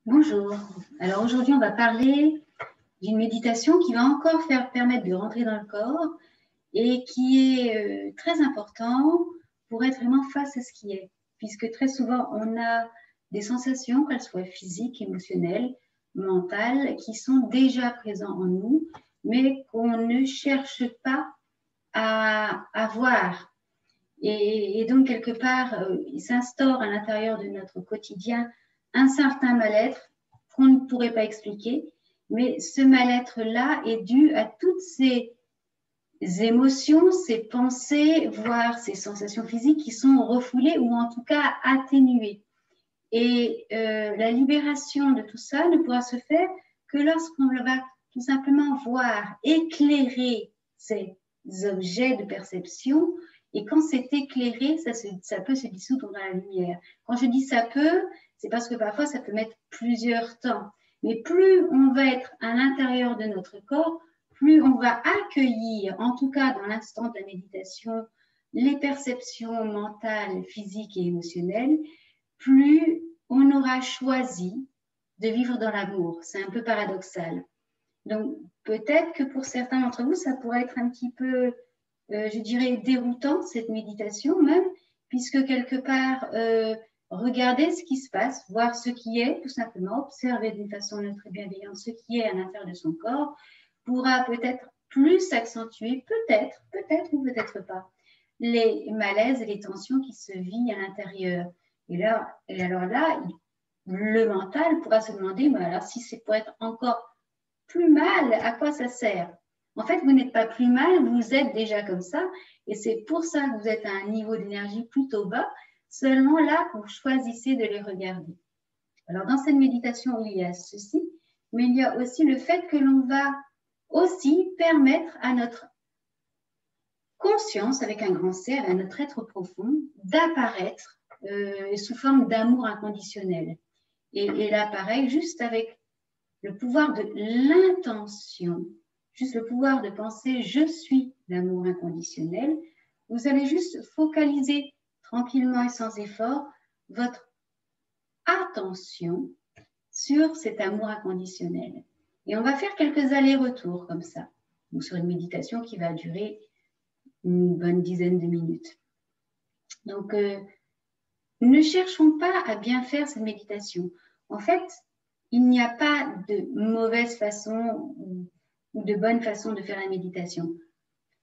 Bonjour. Alors aujourd'hui, on va parler d'une méditation qui va encore permettre de rentrer dans le corps et qui est très important pour être vraiment face à ce qui est. Puisque très souvent, on a des sensations, qu'elles soient physiques, émotionnelles, mentales, qui sont déjà présentes en nous, mais qu'on ne cherche pas à voir. Et donc, quelque part, il s'instaure à l'intérieur de notre quotidien un certain mal-être qu'on ne pourrait pas expliquer, mais ce mal-être-là est dû à toutes ces émotions, ces pensées, voire ces sensations physiques qui sont refoulées ou en tout cas atténuées. Et la libération de tout ça ne pourra se faire que lorsqu'on va tout simplement voir éclairer ces objets de perception. Et quand c'est éclairé, ça peut se dissoudre dans la lumière. Quand je dis ça peut, c'est parce que parfois ça peut mettre plusieurs temps. Mais plus on va être à l'intérieur de notre corps, plus on va accueillir, en tout cas dans l'instant de la méditation, les perceptions mentales, physiques et émotionnelles, plus on aura choisi de vivre dans l'amour. C'est un peu paradoxal. Donc, peut-être que pour certains d'entre vous, ça pourrait être un petit peu, je dirais, déroutant, cette méditation même, puisque quelque part, regarder ce qui se passe, voir ce qui est, tout simplement, observer d'une façon neutre et bienveillante ce qui est à l'intérieur de son corps, pourra peut-être plus accentuer, peut-être ou peut-être pas, les malaises et les tensions qui se vivent à l'intérieur. Et alors là, le mental pourra se demander, mais alors si c'est pour être encore plus mal, à quoi ça sert? En fait, vous n'êtes pas plus mal, vous êtes déjà comme ça, et c'est pour ça que vous êtes à un niveau d'énergie plutôt bas, seulement là, vous choisissez de les regarder. Alors, dans cette méditation, il y a ceci, mais il y a aussi le fait que l'on va aussi permettre à notre conscience, avec un grand C, à notre être profond, d'apparaître sous forme d'amour inconditionnel. Et là, pareil, juste avec le pouvoir de l'intention, juste le pouvoir de penser « je suis l'amour inconditionnel », vous allez juste focaliser tranquillement et sans effort votre attention sur cet amour inconditionnel. Et on va faire quelques allers-retours comme ça, donc sur une méditation qui va durer une bonne dizaine de minutes. Donc, ne cherchons pas à bien faire cette méditation. En fait, il n'y a pas de mauvaise façon ou de bonne façon de faire la méditation.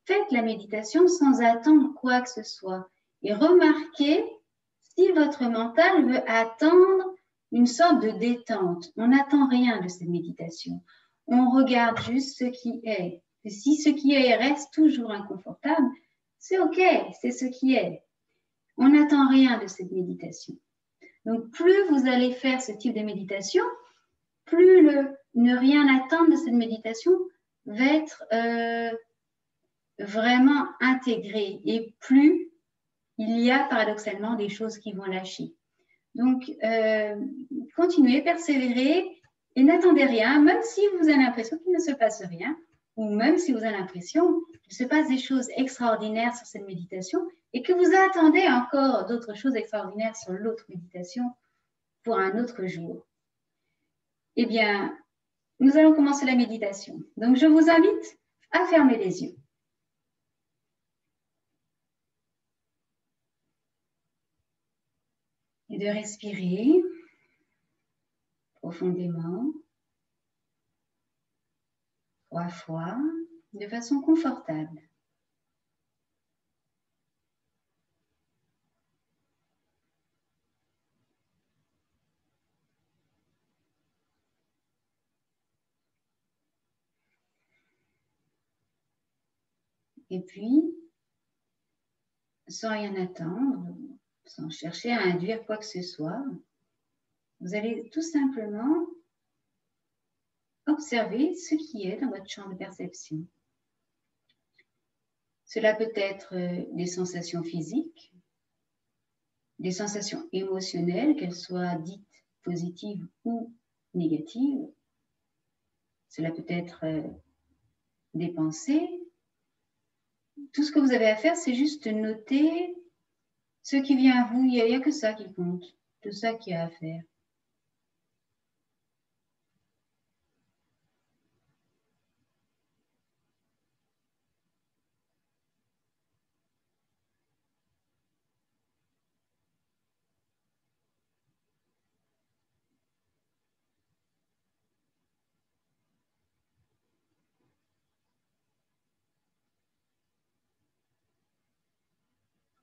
Faites la méditation sans attendre quoi que ce soit. Et remarquez si votre mental veut attendre une sorte de détente. On n'attend rien de cette méditation. On regarde juste ce qui est. Et si ce qui est reste toujours inconfortable, c'est OK, c'est ce qui est. On n'attend rien de cette méditation. Donc, plus vous allez faire ce type de méditation, plus le ne rien attendre de cette méditation va être vraiment intégré et plus il y a paradoxalement des choses qui vont lâcher. Donc, continuez, persévérez et n'attendez rien, même si vous avez l'impression qu'il ne se passe rien, ou même si vous avez l'impression qu'il se passe des choses extraordinaires sur cette méditation et que vous attendez encore d'autres choses extraordinaires sur l'autre méditation pour un autre jour. Eh bien, nous allons commencer la méditation. Donc, je vous invite à fermer les yeux. Et de respirer profondément, 3 fois, de façon confortable. Et puis, sans rien attendre, sans chercher à induire quoi que ce soit, vous allez tout simplement observer ce qui est dans votre champ de perception. Cela peut être des sensations physiques, des sensations émotionnelles, qu'elles soient dites positives ou négatives. Cela peut être des pensées. Tout ce que vous avez à faire, c'est juste noter ce qui vient à vous. Il n'y a que ça qui compte, tout ça qu'il y a à faire.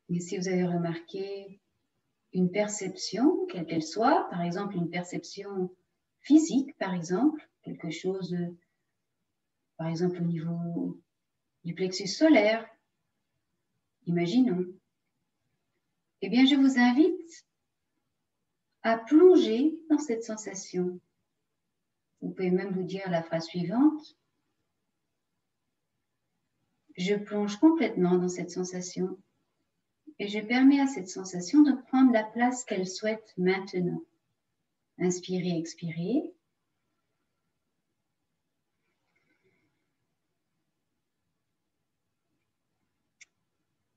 Mais si vous avez remarqué une perception, quelle qu'elle soit, par exemple une perception physique, par exemple, quelque chose, par exemple au niveau du plexus solaire, imaginons, eh bien je vous invite à plonger dans cette sensation. Vous pouvez même vous dire la phrase suivante. Je plonge complètement dans cette sensation et je permets à cette sensation de prendre la place qu'elle souhaite maintenant. Inspirez, expirez.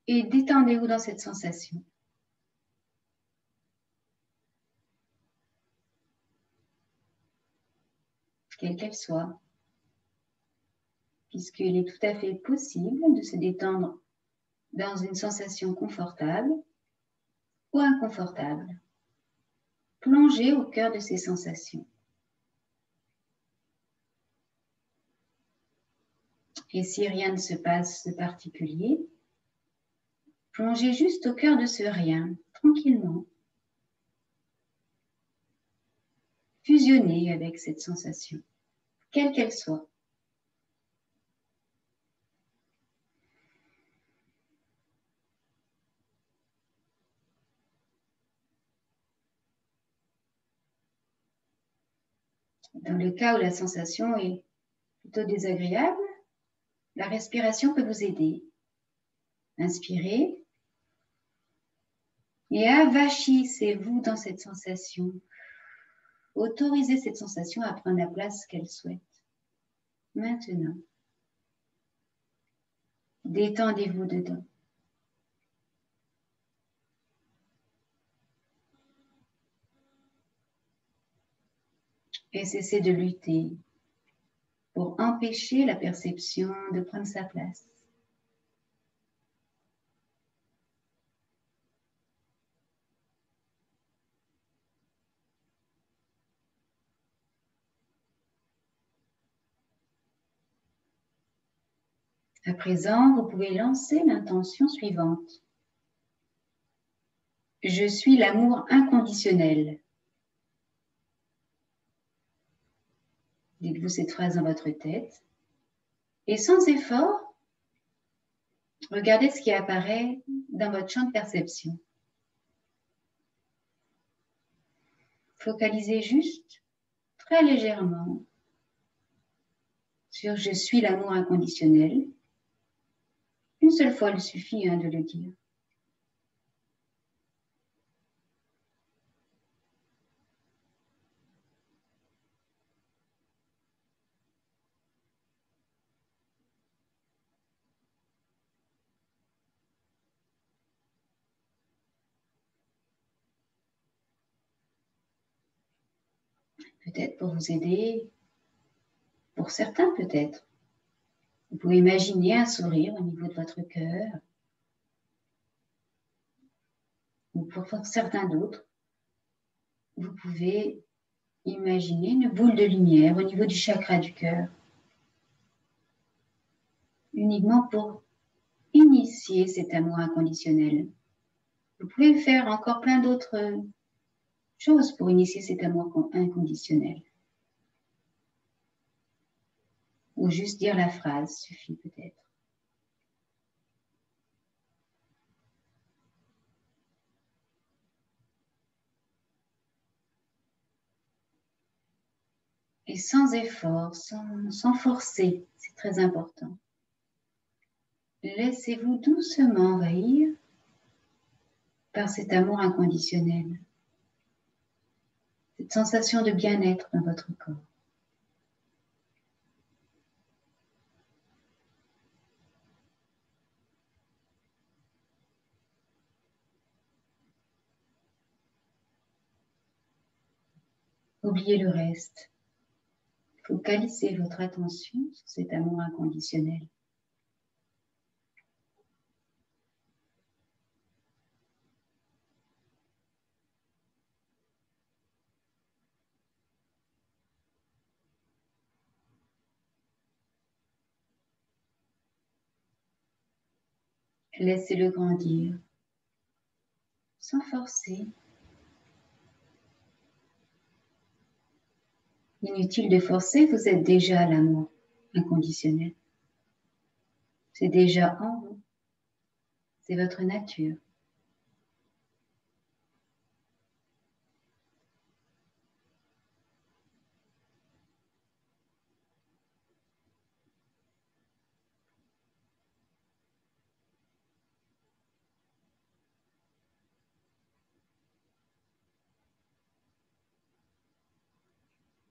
Et détendez-vous dans cette sensation. Quelle qu'elle soit, puisqu'il est tout à fait possible de se détendre dans une sensation confortable ou inconfortable. Plongez au cœur de ces sensations. Et si rien ne se passe de particulier, plongez juste au cœur de ce rien, tranquillement. Fusionnez avec cette sensation, quelle qu'elle soit. Dans le cas où la sensation est plutôt désagréable, la respiration peut vous aider. Inspirez et avachissez-vous dans cette sensation. Autorisez cette sensation à prendre la place qu'elle souhaite. Maintenant, détendez-vous dedans. Et cessez de lutter pour empêcher la perception de prendre sa place. À présent, vous pouvez lancer l'intention suivante. Je suis l'amour inconditionnel. Dites-vous cette phrase dans votre tête. Et sans effort, regardez ce qui apparaît dans votre champ de perception. Focalisez juste, très légèrement, sur je suis l'amour inconditionnel. Une seule fois, il suffit de le dire. Peut-être pour vous aider, pour certains peut-être. Vous pouvez imaginer un sourire au niveau de votre cœur. Ou pour certains d'autres, vous pouvez imaginer une boule de lumière au niveau du chakra du cœur. Uniquement pour initier cet amour inconditionnel. Vous pouvez faire encore plein d'autres choses pour initier cet amour inconditionnel. Ou juste dire la phrase suffit peut-être. Et sans effort, sans forcer, c'est très important. Laissez-vous doucement envahir par cet amour inconditionnel, cette sensation de bien-être dans votre corps. Oubliez le reste. Focalisez votre attention sur cet amour inconditionnel. Laissez-le grandir sans forcer. Inutile de forcer, vous êtes déjà l'amour inconditionnel. C'est déjà en vous. C'est votre nature.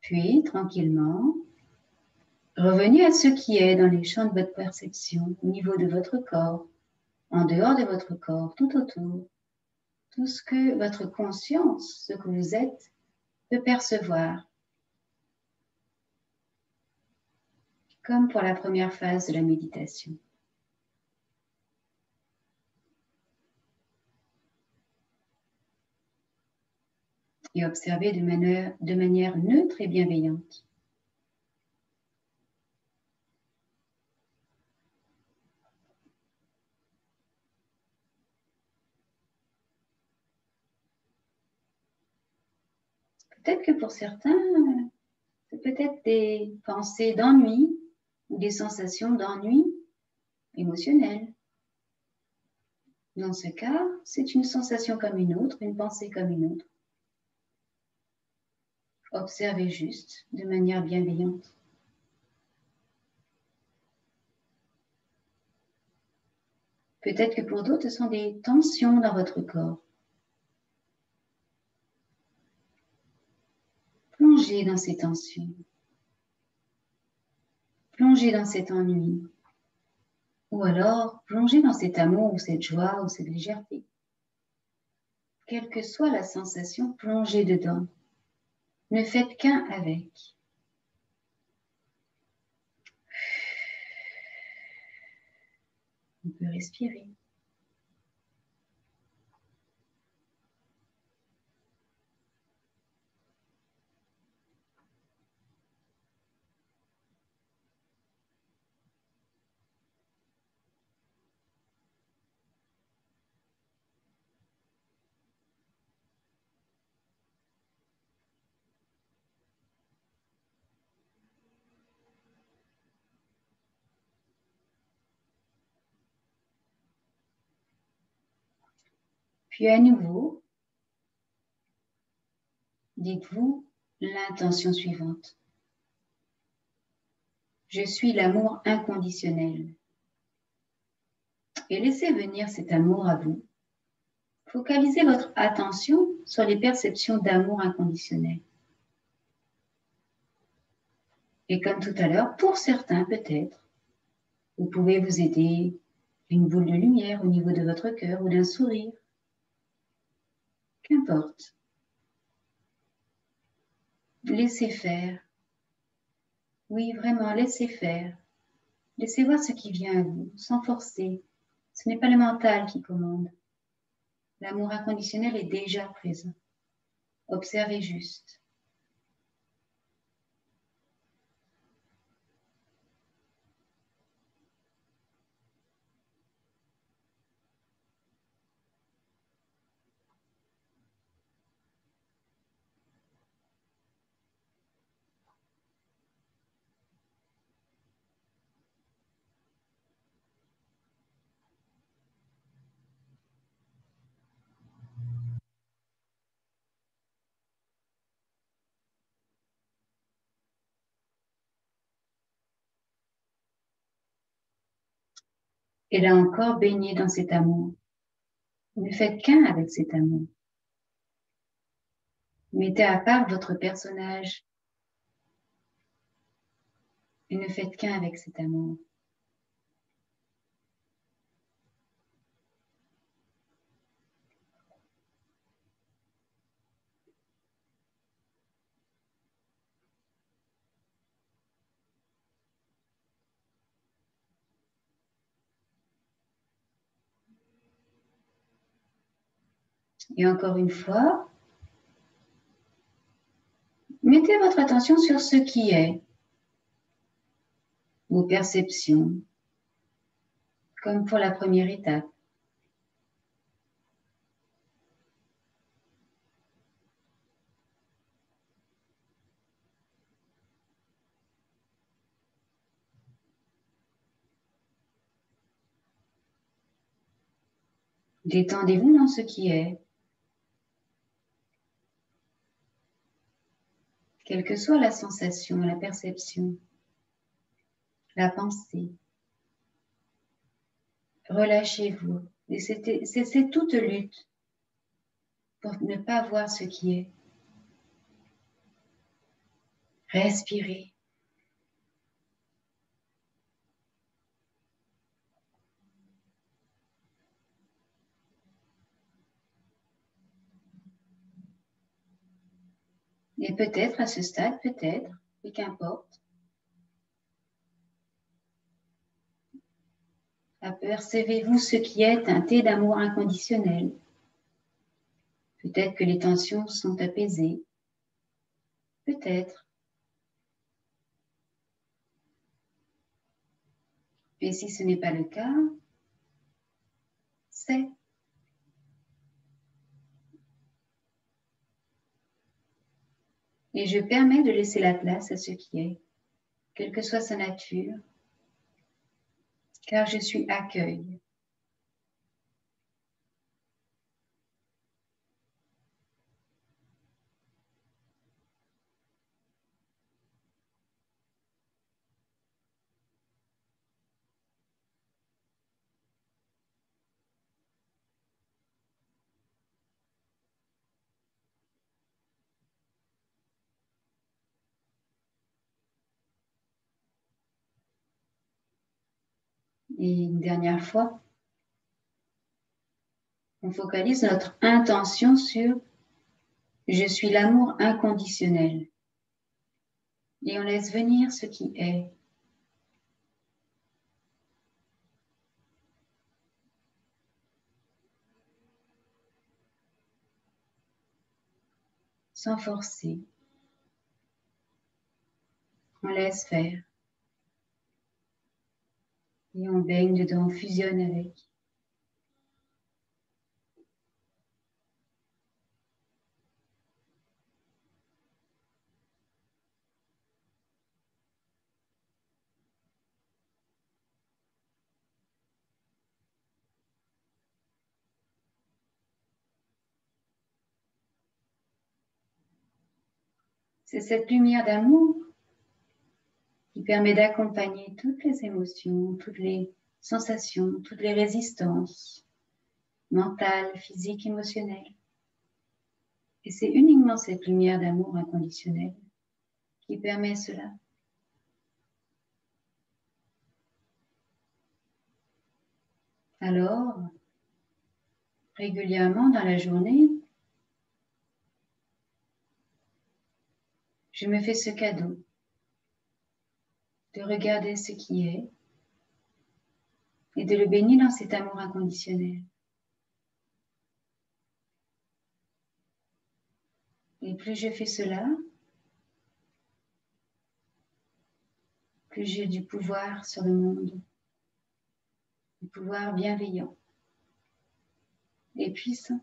Puis, tranquillement, revenez à ce qui est dans les champs de votre perception, au niveau de votre corps, en dehors de votre corps, tout autour. Tout ce que votre conscience, ce que vous êtes, peut percevoir. Comme pour la première phase de la méditation. Et observez de manière neutre et bienveillante. Peut-être que pour certains, c'est peut-être des pensées d'ennui ou des sensations d'ennui émotionnel. Dans ce cas, c'est une sensation comme une autre, une pensée comme une autre. Observez juste de manière bienveillante. Peut-être que pour d'autres, ce sont des tensions dans votre corps. Plongez dans ces tensions. Plongez dans cet ennui. Ou alors, plongez dans cet amour ou cette joie ou cette légèreté. Quelle que soit la sensation, plongez dedans. Ne faites qu'un avec. On peut respirer. Puis à nouveau, dites-vous l'intention suivante. Je suis l'amour inconditionnel. Et laissez venir cet amour à vous. Focalisez votre attention sur les perceptions d'amour inconditionnel. Et comme tout à l'heure, pour certains peut-être, vous pouvez vous aider d'une boule de lumière au niveau de votre cœur ou d'un sourire. Qu'importe. Laissez faire. Oui, vraiment, laissez faire. Laissez voir ce qui vient à vous, sans forcer. Ce n'est pas le mental qui commande. L'amour inconditionnel est déjà présent. Observez juste. Et là encore, baignez dans cet amour. Ne faites qu'un avec cet amour. Mettez à part votre personnage et ne faites qu'un avec cet amour. Et encore une fois, mettez votre attention sur ce qui est, vos perceptions, comme pour la première étape. Détendez-vous dans ce qui est. Quelle que soit la sensation, la perception, la pensée. Relâchez-vous. Et c'est toute lutte pour ne pas voir ce qui est. Respirez. Et peut-être à ce stade, peut-être, et qu'importe, apercevez-vous ce qui est teinté d'amour inconditionnel. Peut-être que les tensions sont apaisées. Peut-être. Et si ce n'est pas le cas, c'est. Et je permets de laisser la place à ce qui est, quelle que soit sa nature, car je suis accueil. Et une dernière fois, on focalise notre intention sur « je suis l'amour inconditionnel » et on laisse venir ce qui est. Sans forcer. On laisse faire. Et on baigne dedans, on fusionne avec. C'est cette lumière d'amour qui permet d'accompagner toutes les émotions, toutes les sensations, toutes les résistances mentales, physiques, émotionnelles. Et c'est uniquement cette lumière d'amour inconditionnel qui permet cela. Alors, régulièrement dans la journée, je me fais ce cadeau de regarder ce qui est et de le baigner dans cet amour inconditionnel. Et plus je fais cela, plus j'ai du pouvoir sur le monde, du pouvoir bienveillant et puissant.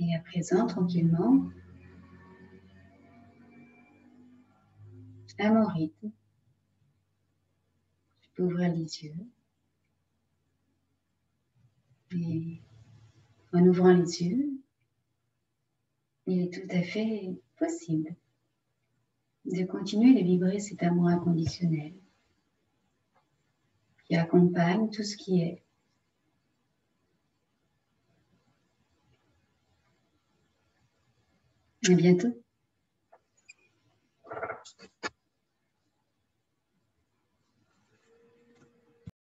Et à présent, tranquillement, à mon rythme, je peux ouvrir les yeux. Et en ouvrant les yeux, il est tout à fait possible de continuer de vibrer cet amour inconditionnel qui accompagne tout ce qui est. À bientôt.